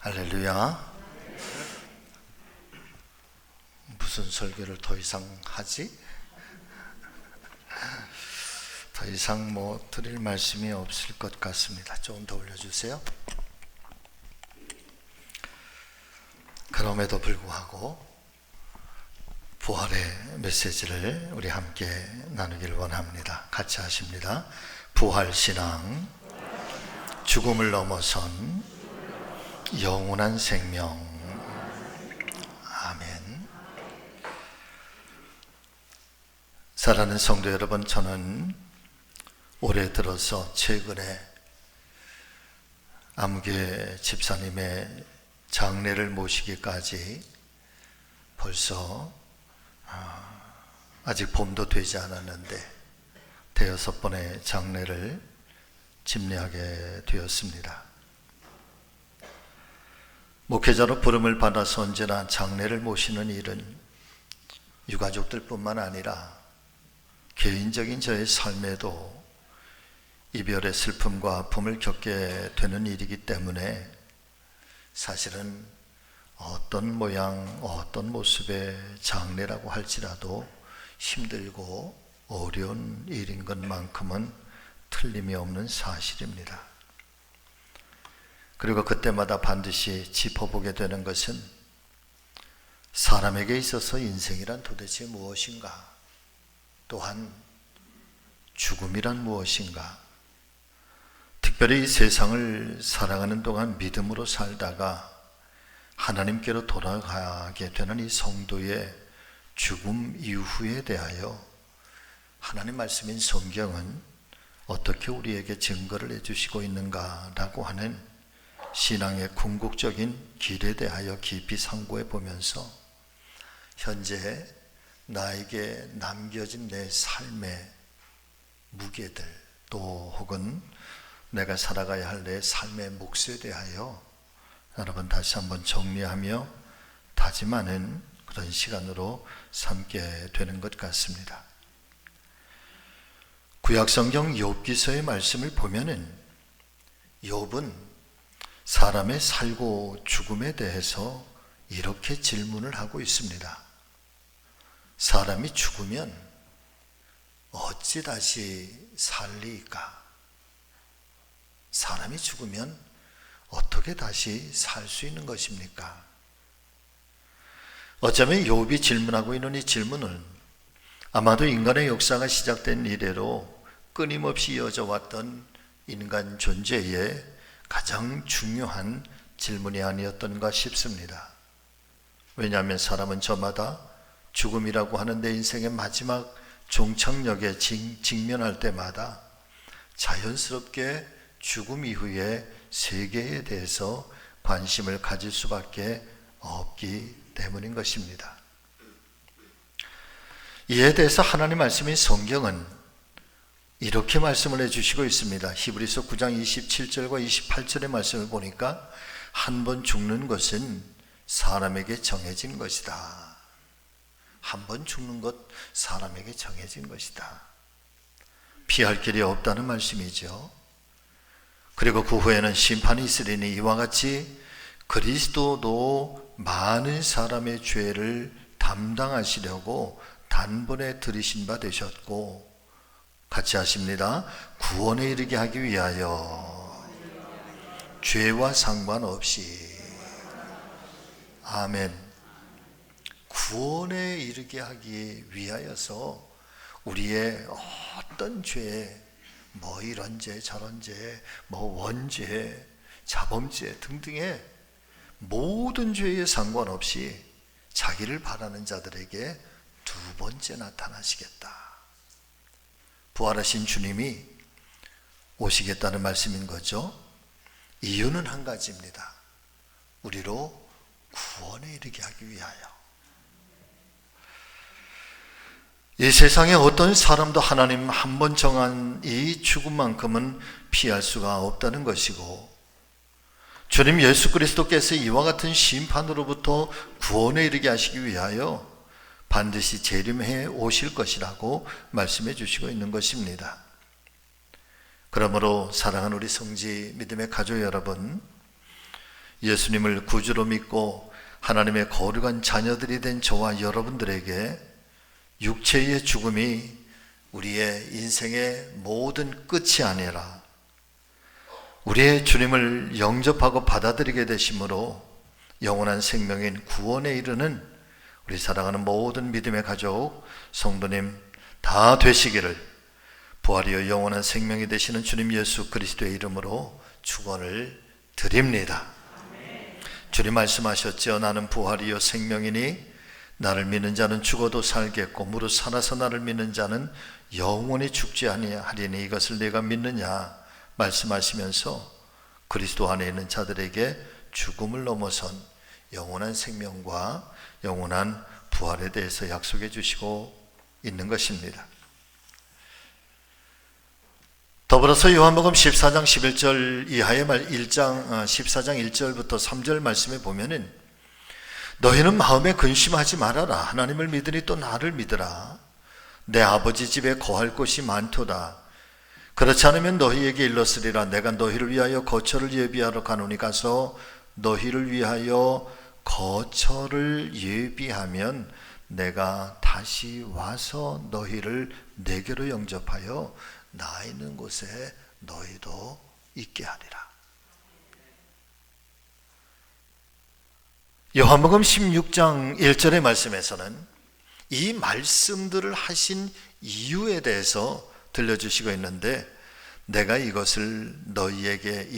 할렐루야. 무슨 설교를 더 이상 하지? 더 이상 드릴 말씀이 없을 것 같습니다. 조금 더 올려주세요. 그럼에도 불구하고 부활의 메시지를 우리 함께 나누길 원합니다. 같이 하십니다. 부활신앙, 죽음을 넘어선 영원한 생명. 아멘. 사랑하는 성도 여러분, 저는 올해 들어서 최근에 아무개 집사님의 장례를 모시기까지 벌써 아직 봄도 되지 않았는데 대여섯 번의 장례를 집례하게 되었습니다. 목회자로 부름을 받아서 언제나 장례를 모시는 일은 유가족들 뿐만 아니라 개인적인 저의 삶에도 이별의 슬픔과 아픔을 겪게 되는 일이기 때문에 사실은 어떤 모양, 어떤 모습의 장례라고 할지라도 힘들고 어려운 일인 것만큼은 틀림이 없는 사실입니다. 그리고 그때마다 반드시 짚어보게 되는 것은 사람에게 있어서 인생이란 도대체 무엇인가? 또한 죽음이란 무엇인가? 특별히 이 세상을 살아가는 동안 믿음으로 살다가 하나님께로 돌아가게 되는 이 성도의 죽음 이후에 대하여 하나님 말씀인 성경은 어떻게 우리에게 증거를 해주시고 있는가라고 하는 신앙의 궁극적인 길에 대하여 깊이 상고해 보면서 현재 나에게 남겨진 내 삶의 무게들, 또 혹은 내가 살아가야 할 내 삶의 몫에 대하여 여러분 다시 한번 정리하며 다짐하는 그런 시간으로 삼게 되는 것 같습니다. 구약성경 욥기서의 말씀을 보면은 욥은 사람의 살고 죽음에 대해서 이렇게 질문을 하고 있습니다. 사람이 죽으면 어찌 다시 살리까? 사람이 죽으면 어떻게 다시 살 수 있는 것입니까? 어쩌면 욥이 질문하고 있는 이 질문은 아마도 인간의 역사가 시작된 이래로 끊임없이 이어져 왔던 인간 존재의 가장 중요한 질문이 아니었던가 싶습니다. 왜냐하면 사람은 저마다 죽음이라고 하는 내 인생의 마지막 종착역에 직면할 때마다 자연스럽게 죽음 이후의 세계에 대해서 관심을 가질 수밖에 없기 때문인 것입니다. 이에 대해서 하나님 말씀인 성경은 이렇게 말씀을 해주시고 있습니다. 히브리서 9장 27절과 28절의 말씀을 보니까 한 번 죽는 것은 사람에게 정해진 것이다. 한 번 죽는 것 사람에게 정해진 것이다. 피할 길이 없다는 말씀이죠. 그리고 그 후에는 심판이 있으리니 이와 같이 그리스도도 많은 사람의 죄를 담당하시려고 단번에 들이신 바 되셨고 같이 하십니다. 구원에 이르게 하기 위하여 죄와 상관없이. 아멘. 구원에 이르게 하기 위하여서 우리의 어떤 죄, 이런 죄 저런 죄, 원죄, 자범죄 등등의 모든 죄에 상관없이 자기를 바라는 자들에게 두 번째 나타나시겠다. 부활하신 주님이 오시겠다는 말씀인 거죠. 이유는 한 가지입니다. 우리로 구원에 이르게 하기 위하여. 이 세상에 어떤 사람도 하나님 한 번 정한 이 죽음만큼은 피할 수가 없다는 것이고, 주님 예수 그리스도께서 이와 같은 심판으로부터 구원에 이르게 하시기 위하여 반드시 재림해 오실 것이라고 말씀해 주시고 있는 것입니다. 그러므로 사랑하는 우리 성지 믿음의 가족 여러분, 예수님을 구주로 믿고 하나님의 거룩한 자녀들이 된 저와 여러분들에게 육체의 죽음이 우리의 인생의 모든 끝이 아니라 우리의 주님을 영접하고 받아들이게 되심으로 영원한 생명인 구원에 이르는 우리 사랑하는 모든 믿음의 가족, 성도님 다 되시기를 부활이요 영원한 생명이 되시는 주님 예수 그리스도의 이름으로 축원을 드립니다. 주님 말씀하셨죠. 나는 부활이요 생명이니 나를 믿는 자는 죽어도 살겠고 무릇 살아서 나를 믿는 자는 영원히 죽지 아니하리니 이것을 내가 믿느냐 말씀하시면서 그리스도 안에 있는 자들에게 죽음을 넘어선 영원한 생명과 영원한 부활에 대해서 약속해 주시고 있는 것입니다. 더불어서 요한복음 14장 11절 이하의 14장 1절부터 3절 말씀에 보면은 너희는 마음에 근심하지 말아라. 하나님을 믿으니 또 나를 믿으라. 내 아버지 집에 거할 곳이 많도다. 그렇지 않으면 너희에게 일렀으리라. 내가 너희를 위하여 거처를 예비하러 가노니 가서 너희를 위하여 거처를 예비하면 내가 다시 와서 너희를 내게로 영접하여 나 있는 곳에 너희도 있게 하리라. 요한복음 16장 1절의 말씀에서는 이 말씀들을 하신 이유에 대해서 들려주시고 있는데 내가 이것을 너희에게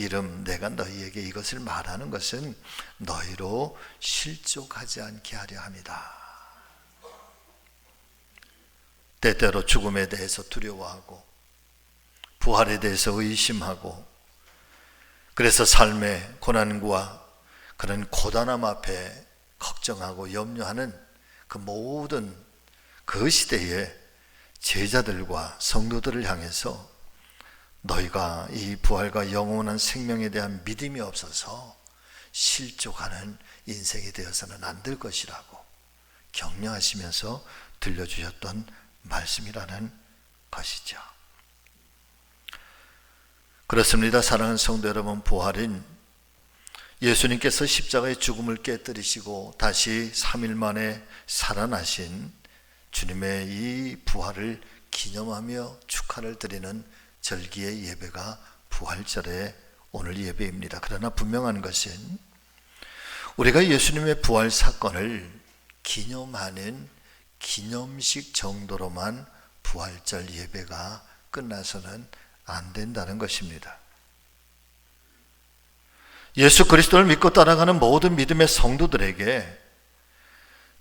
내가 너희에게 이것을 말하는 것은 너희로 실족하지 않게 하려 함이다. 때때로 죽음에 대해서 두려워하고 부활에 대해서 의심하고 그래서 삶의 고난과 그런 고단함 앞에 걱정하고 염려하는 그 모든 그 시대의 제자들과 성도들을 향해서 너희가 이 부활과 영원한 생명에 대한 믿음이 없어서 실족하는 인생이 되어서는 안 될 것이라고 격려하시면서 들려주셨던 말씀이라는 것이죠. 그렇습니다. 사랑하는 성도 여러분, 부활인 예수님께서 십자가의 죽음을 깨뜨리시고 다시 3일 만에 살아나신 주님의 이 부활을 기념하며 축하를 드리는 절기의 예배가 부활절의 오늘 예배입니다. 그러나 분명한 것은 우리가 예수님의 부활 사건을 기념하는 기념식 정도로만 부활절 예배가 끝나서는 안 된다는 것입니다. 예수 그리스도를 믿고 따라가는 모든 믿음의 성도들에게,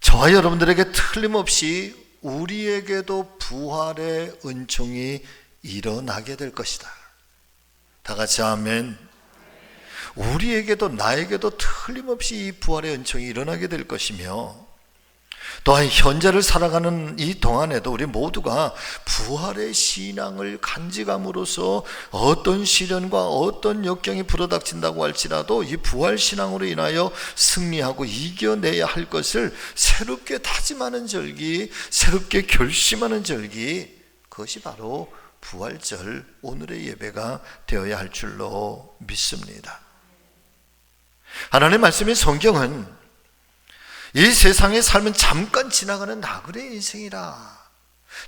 저와 여러분들에게 틀림없이 우리에게도 부활의 은총이 일어나게 될 것이다. 다 같이 아멘. 우리에게도 나에게도 틀림없이 이 부활의 은총이 일어나게 될 것이며, 또한 현재를 살아가는 이 동안에도 우리 모두가 부활의 신앙을 간직함으로써 어떤 시련과 어떤 역경이 불어닥친다고 할지라도 이 부활 신앙으로 인하여 승리하고 이겨내야 할 것을 새롭게 다짐하는 절기, 새롭게 결심하는 절기, 그것이 바로 부활절 오늘의 예배가 되어야 할 줄로 믿습니다. 하나님의 말씀인 성경은 이 세상의 삶은 잠깐 지나가는 나그네 인생이라.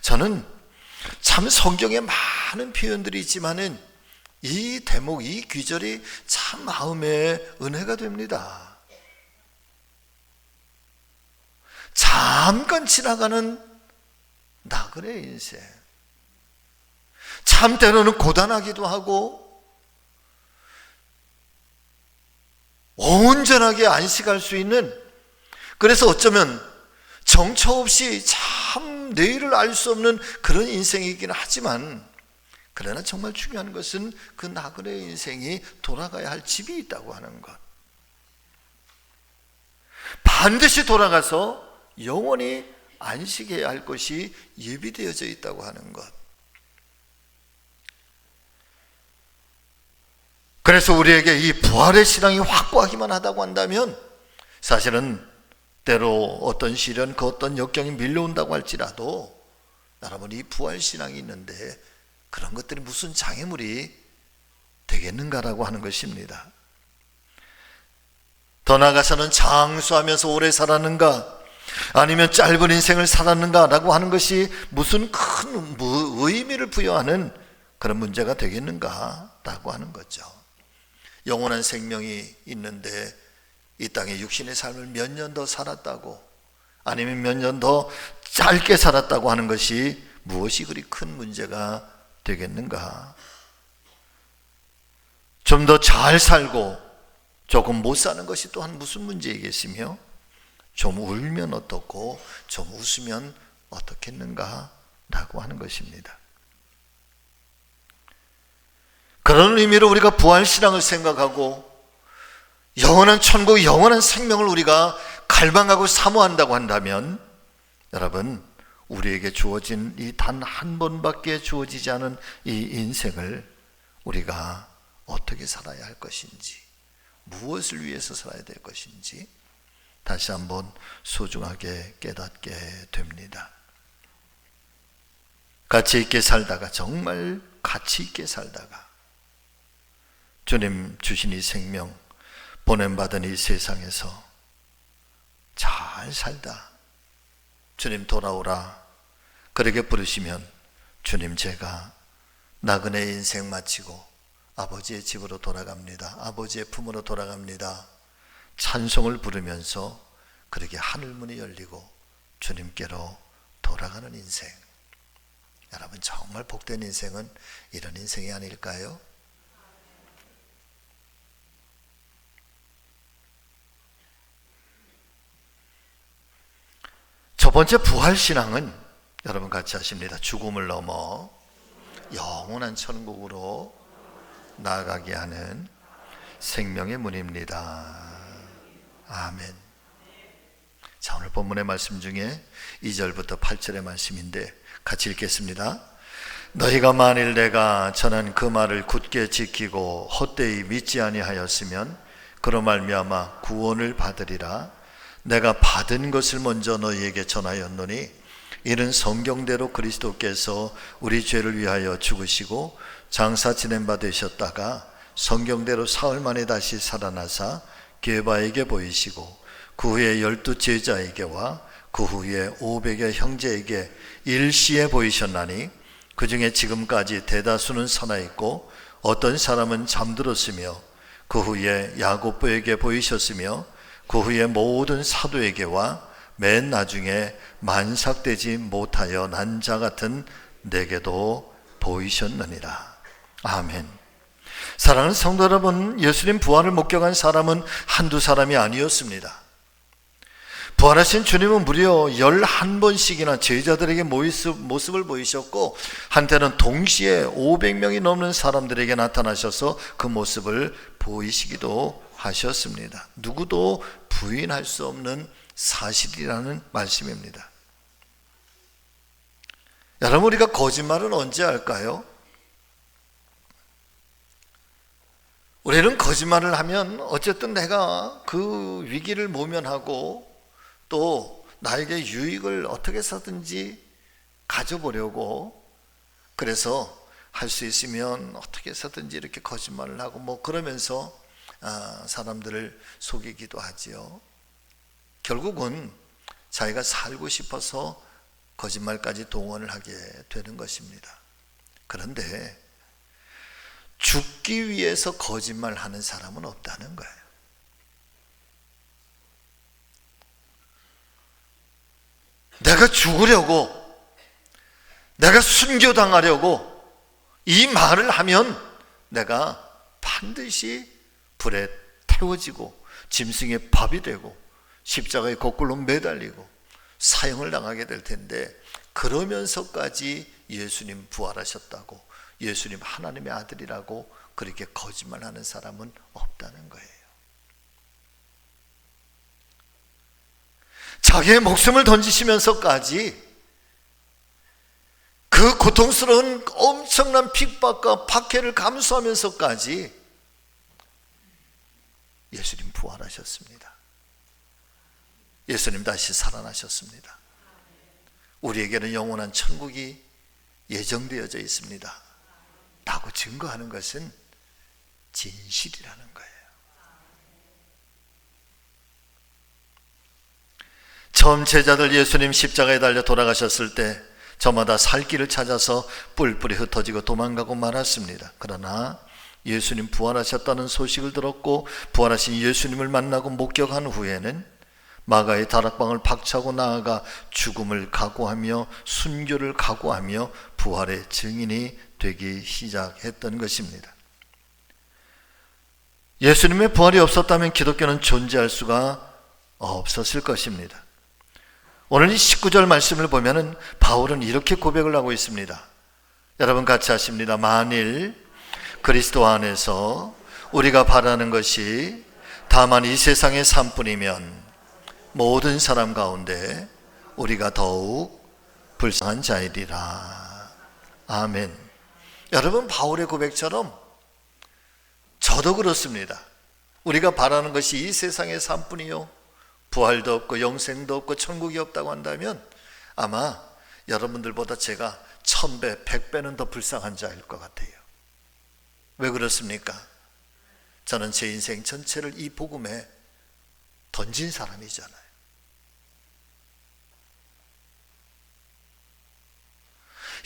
저는 참 성경에 많은 표현들이 있지만은 이 대목, 이 귀절이 참 마음에 은혜가 됩니다. 잠깐 지나가는 나그네 인생. 참 때로는 고단하기도 하고 온전하게 안식할 수 있는, 그래서 어쩌면 정처 없이 참 내일을 알 수 없는 그런 인생이긴 하지만, 그러나 정말 중요한 것은 그 나그네 인생이 돌아가야 할 집이 있다고 하는 것. 반드시 돌아가서 영원히 안식해야 할 것이 예비되어져 있다고 하는 것. 그래서 우리에게 이 부활의 신앙이 확고하기만 하다고 한다면, 사실은 때로 어떤 시련, 그 어떤 역경이 밀려온다고 할지라도 여러분, 이 부활 신앙이 있는데 그런 것들이 무슨 장애물이 되겠는가라고 하는 것입니다. 더 나아가서는 장수하면서 오래 살았는가, 아니면 짧은 인생을 살았는가 라고 하는 것이 무슨 큰 의미를 부여하는 그런 문제가 되겠는가 라고 하는 거죠. 영원한 생명이 있는데 이 땅에 육신의 삶을 몇 년 더 살았다고, 아니면 몇 년 더 짧게 살았다고 하는 것이 무엇이 그리 큰 문제가 되겠는가? 좀 더 잘 살고 조금 못 사는 것이 또한 무슨 문제이겠으며, 좀 울면 어떻고 좀 웃으면 어떻겠는가 라고 하는 것입니다. 그런 의미로 우리가 부활신앙을 생각하고 영원한 천국, 영원한 생명을 우리가 갈망하고 사모한다고 한다면, 여러분, 우리에게 주어진 이 단 한 번밖에 주어지지 않은 이 인생을 우리가 어떻게 살아야 할 것인지, 무엇을 위해서 살아야 될 것인지 다시 한번 소중하게 깨닫게 됩니다. 가치 있게 살다가, 정말 가치 있게 살다가 주님 주신 이 생명, 보냄받은 이 세상에서 잘 살다 주님 돌아오라 그렇게 부르시면, 주님 제가 나그네 인생 마치고 아버지의 집으로 돌아갑니다, 아버지의 품으로 돌아갑니다, 찬송을 부르면서 그렇게 하늘문이 열리고 주님께로 돌아가는 인생, 여러분 정말 복된 인생은 이런 인생이 아닐까요? 첫 번째 부활신앙은 여러분 같이 하십니다. 죽음을 넘어 영원한 천국으로 나아가게 하는 생명의 문입니다. 아멘. 자, 오늘 본문의 말씀 중에 2절부터 8절의 말씀인데 같이 읽겠습니다. 너희가 만일 내가 전한 그 말을 굳게 지키고 헛되이 믿지 아니하였으면 그로 말미암아 구원을 받으리라. 내가 받은 것을 먼저 너희에게 전하였노니 이는 성경대로 그리스도께서 우리 죄를 위하여 죽으시고 장사 지낸 바 되셨다가 성경대로 사흘 만에 다시 살아나사 게바에게 보이시고 그 후에 12 제자에게와 그 후에 500여 형제에게 일시에 보이셨나니 그 중에 지금까지 대다수는 살아 있고 어떤 사람은 잠들었으며 그 후에 야고보에게 보이셨으며 그 후에 모든 사도에게와 맨 나중에 만삭되지 못하여 난 자 같은 내게도 보이셨느니라. 아멘. 사랑하는 성도 여러분, 예수님 부활을 목격한 사람은 한두 사람이 아니었습니다. 부활하신 주님은 무려 11번씩이나 제자들에게 모습을 보이셨고 한때는 동시에 500명이 넘는 사람들에게 나타나셔서 그 모습을 보이시기도 하셨습니다. 누구도 부인할 수 없는 사실이라는 말씀입니다. 여러분, 우리가 거짓말은 언제 할까요? 우리는 거짓말을 하면 어쨌든 내가 그 위기를 모면하고 또 나에게 유익을 어떻게 해서든지 가져보려고, 그래서 할 수 있으면 어떻게 해서든지 이렇게 거짓말을 하고 뭐 그러면서 사람들을 속이기도 하지요. 결국은 자기가 살고 싶어서 거짓말까지 동원을 하게 되는 것입니다. 그런데 죽기 위해서 거짓말하는 사람은 없다는 거예요. 내가 죽으려고, 내가 순교당하려고 이 말을 하면 내가 반드시 불에 태워지고 짐승의 밥이 되고 십자가에 거꾸로 매달리고 사형을 당하게 될 텐데, 그러면서까지 예수님 부활하셨다고, 예수님 하나님의 아들이라고 그렇게 거짓말하는 사람은 없다는 거예요. 자기의 목숨을 던지시면서까지 그 고통스러운 엄청난 핍박과 박해를 감수하면서까지 예수님 부활하셨습니다. 예수님 다시 살아나셨습니다. 우리에게는 영원한 천국이 예정되어져 있습니다 라고 증거하는 것은 진실이라는 거예요. 처음 제자들 예수님 십자가에 달려 돌아가셨을 때 저마다 살 길을 찾아서 뿔뿔이 흩어지고 도망가고 말았습니다. 그러나 예수님 부활하셨다는 소식을 들었고 부활하신 예수님을 만나고 목격한 후에는 마가의 다락방을 박차고 나아가 죽음을 각오하며 순교를 각오하며 부활의 증인이 되기 시작했던 것입니다. 예수님의 부활이 없었다면 기독교는 존재할 수가 없었을 것입니다. 오늘 이 19절 말씀을 보면은 바울은 이렇게 고백을 하고 있습니다. 여러분 같이 하십니다. 만일 그리스도 안에서 우리가 바라는 것이 다만 이 세상의 삶뿐이면 모든 사람 가운데 우리가 더욱 불쌍한 자이리라. 아멘. 여러분, 바울의 고백처럼 저도 그렇습니다. 우리가 바라는 것이 이 세상의 삶뿐이요, 부활도 없고 영생도 없고 천국이 없다고 한다면 아마 여러분들보다 제가 1000배, 100배는 더 불쌍한 자일 것 같아요. 왜 그렇습니까? 저는 제 인생 전체를 이 복음에 던진 사람이잖아요.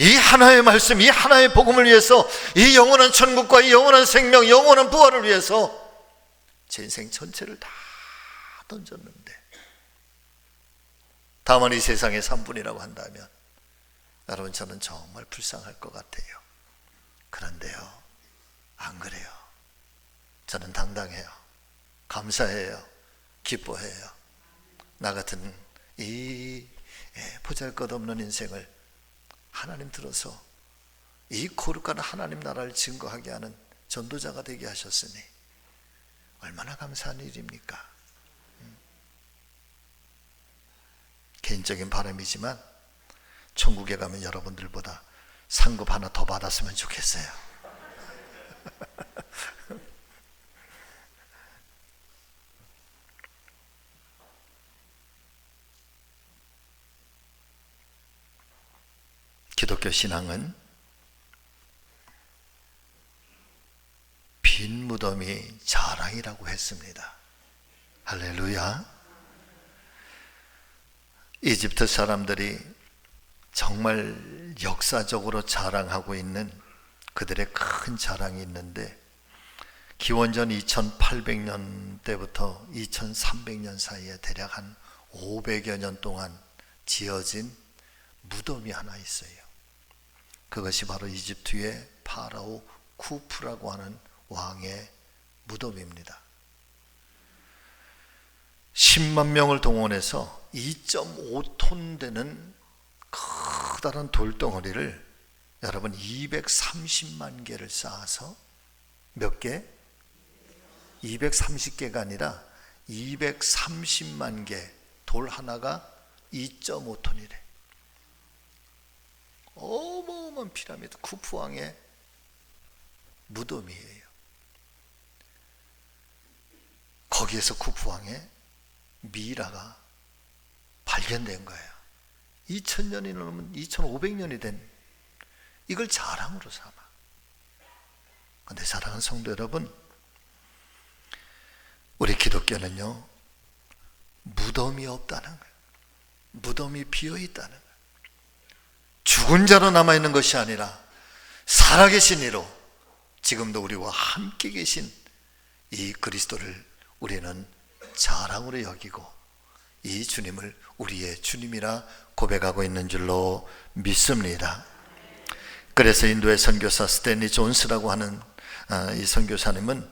이 하나의 말씀, 이 하나의 복음을 위해서, 이 영원한 천국과 이 영원한 생명, 영원한 부활을 위해서 제 인생 전체를 다 던졌는데 다만 이 세상의 3분이라고 한다면 여러분, 저는 정말 불쌍할 것 같아요. 그런데요, 안 그래요. 저는 당당해요. 감사해요. 기뻐해요. 나 같은 이 보잘것없는 인생을 하나님 들어서 이 거룩한 하나님 나라를 증거하게 하는 전도자가 되게 하셨으니 얼마나 감사한 일입니까? 개인적인 바람이지만 천국에 가면 여러분들보다 상급 하나 더 받았으면 좋겠어요. 기독교 신앙은 빈 무덤이 자랑이라고 했습니다. 할렐루야. 이집트 사람들이 정말 역사적으로 자랑하고 있는 그들의 큰 자랑이 있는데, 기원전 2800년 때부터 2300년 사이에 대략 한 500여 년 동안 지어진 무덤이 하나 있어요. 그것이 바로 이집트의 파라오 쿠프라고 하는 왕의 무덤입니다. 10만 명을 동원해서 2.5톤 되는 커다란 돌덩어리를 여러분 230만 개를 쌓아서 몇 개? 230개가 아니라 230만 개, 돌 하나가 2.5톤이래. 어마어마한 피라미드, 쿠프 왕의 무덤이에요. 거기에서 쿠프 왕의 미이라가 발견된 거예요. 2000년이 넘으면 2500년이 된 이걸 자랑으로 삼아. 그런데 사랑하는 성도 여러분, 우리 기독교는요, 무덤이 없다는 거예요. 무덤이 비어있다는 거예요. 죽은 자로 남아있는 것이 아니라 살아계신 이로 지금도 우리와 함께 계신 이 그리스도를 우리는 자랑으로 여기고 이 주님을 우리의 주님이라 고백하고 있는 줄로 믿습니다. 그래서 인도의 선교사 스탠리 존스라고 하는 이 선교사님은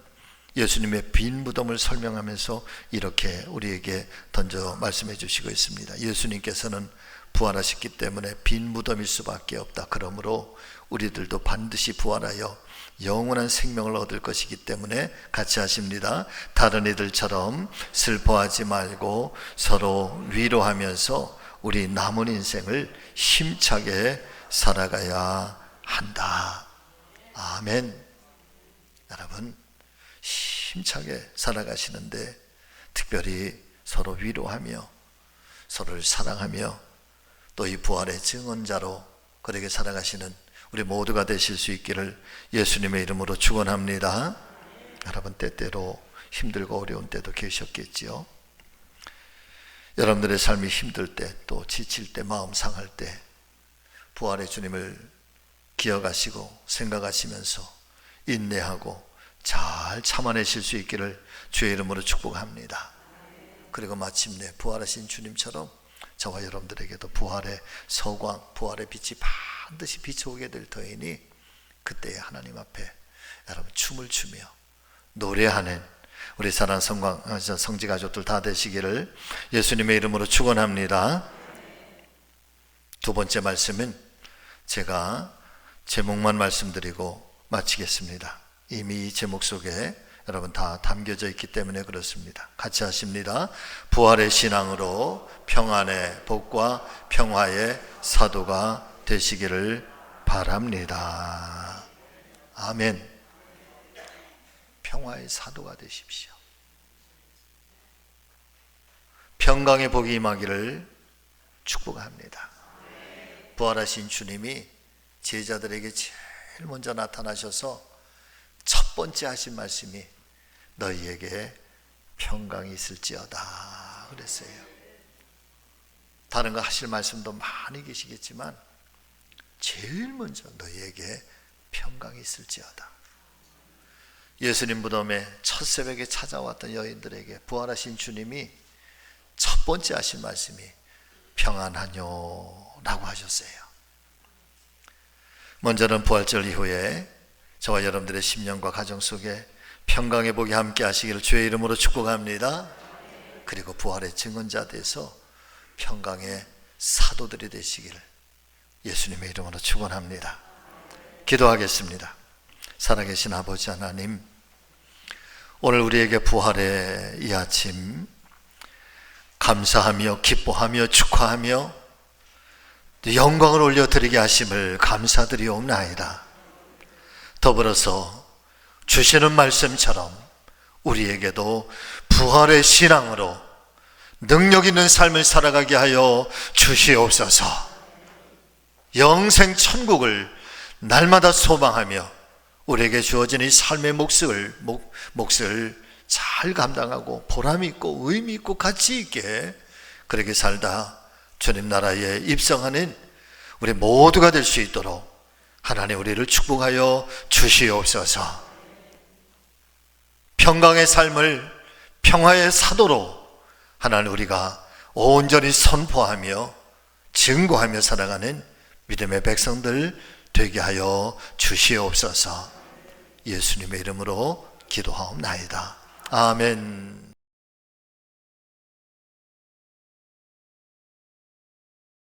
예수님의 빈 무덤을 설명하면서 이렇게 우리에게 던져 말씀해 주시고 있습니다. 예수님께서는 부활하셨기 때문에 빈 무덤일 수밖에 없다. 그러므로 우리들도 반드시 부활하여 영원한 생명을 얻을 것이기 때문에 같이 하십니다. 다른 이들처럼 슬퍼하지 말고 서로 위로하면서 우리 남은 인생을 힘차게 살아가야 한다. 아멘. 여러분, 힘차게 살아가시는데 특별히 서로 위로하며 서로를 사랑하며 또 이 부활의 증언자로 그렇게 살아가시는 우리 모두가 되실 수 있기를 예수님의 이름으로 축원합니다. 여러분, 때때로 힘들고 어려운 때도 계셨겠지요. 여러분들의 삶이 힘들 때, 또 지칠 때, 마음 상할 때 부활의 주님을 기억하시고 생각하시면서 인내하고 잘 참아내실 수 있기를 주의 이름으로 축복합니다. 그리고 마침내 부활하신 주님처럼 저와 여러분들에게도 부활의 서광, 부활의 빛이 반드시 비춰오게 될 터이니 그때에 하나님 앞에 여러분 춤을 추며 노래하는 우리 사랑하는 성지 가족들 다 되시기를 예수님의 이름으로 축원합니다. 두 번째 말씀은 제가 제목만 말씀드리고 마치겠습니다. 이미 이 제목 속에 여러분 다 담겨져 있기 때문에 그렇습니다. 같이 하십니다. 부활의 신앙으로 평안의 복과 평화의 사도가 되시기를 바랍니다. 아멘. 평화의 사도가 되십시오. 평강의 복이 임하기를 축복합니다. 부활하신 주님이 제자들에게 제일 먼저 나타나셔서 첫 번째 하신 말씀이 너희에게 평강이 있을지어다 그랬어요. 다른 거 하실 말씀도 많이 계시겠지만 제일 먼저 너희에게 평강이 있을지어다. 예수님 무덤에 첫 새벽에 찾아왔던 여인들에게 부활하신 주님이 첫 번째 하신 말씀이 평안하뇨 라고 하셨어요. 먼저는 부활절 이후에 저와 여러분들의 심령과 가정 속에 평강의 복이 함께 하시기를 주의 이름으로 축복합니다. 그리고 부활의 증언자 돼서 평강의 사도들이 되시기를 예수님의 이름으로 축원합니다. 기도하겠습니다. 살아계신 아버지 하나님, 오늘 우리에게 부활의 이 아침 감사하며 기뻐하며 축하하며 영광을 올려드리게 하심을 감사드리옵나이다. 더불어서 주시는 말씀처럼 우리에게도 부활의 신앙으로 능력 있는 삶을 살아가게 하여 주시옵소서. 영생 천국을 날마다 소망하며 우리에게 주어진 이 삶의 몫을 잘 감당하고 보람 있고 의미 있고 가치 있게 그렇게 살다 주님 나라에 입성하는 우리 모두가 될 수 있도록 하나님 우리를 축복하여 주시옵소서. 평강의 삶을 평화의 사도로 하나님 우리가 온전히 선포하며 증거하며 살아가는 믿음의 백성들 되게 하여 주시옵소서. 예수님의 이름으로 기도하옵나이다. 아멘.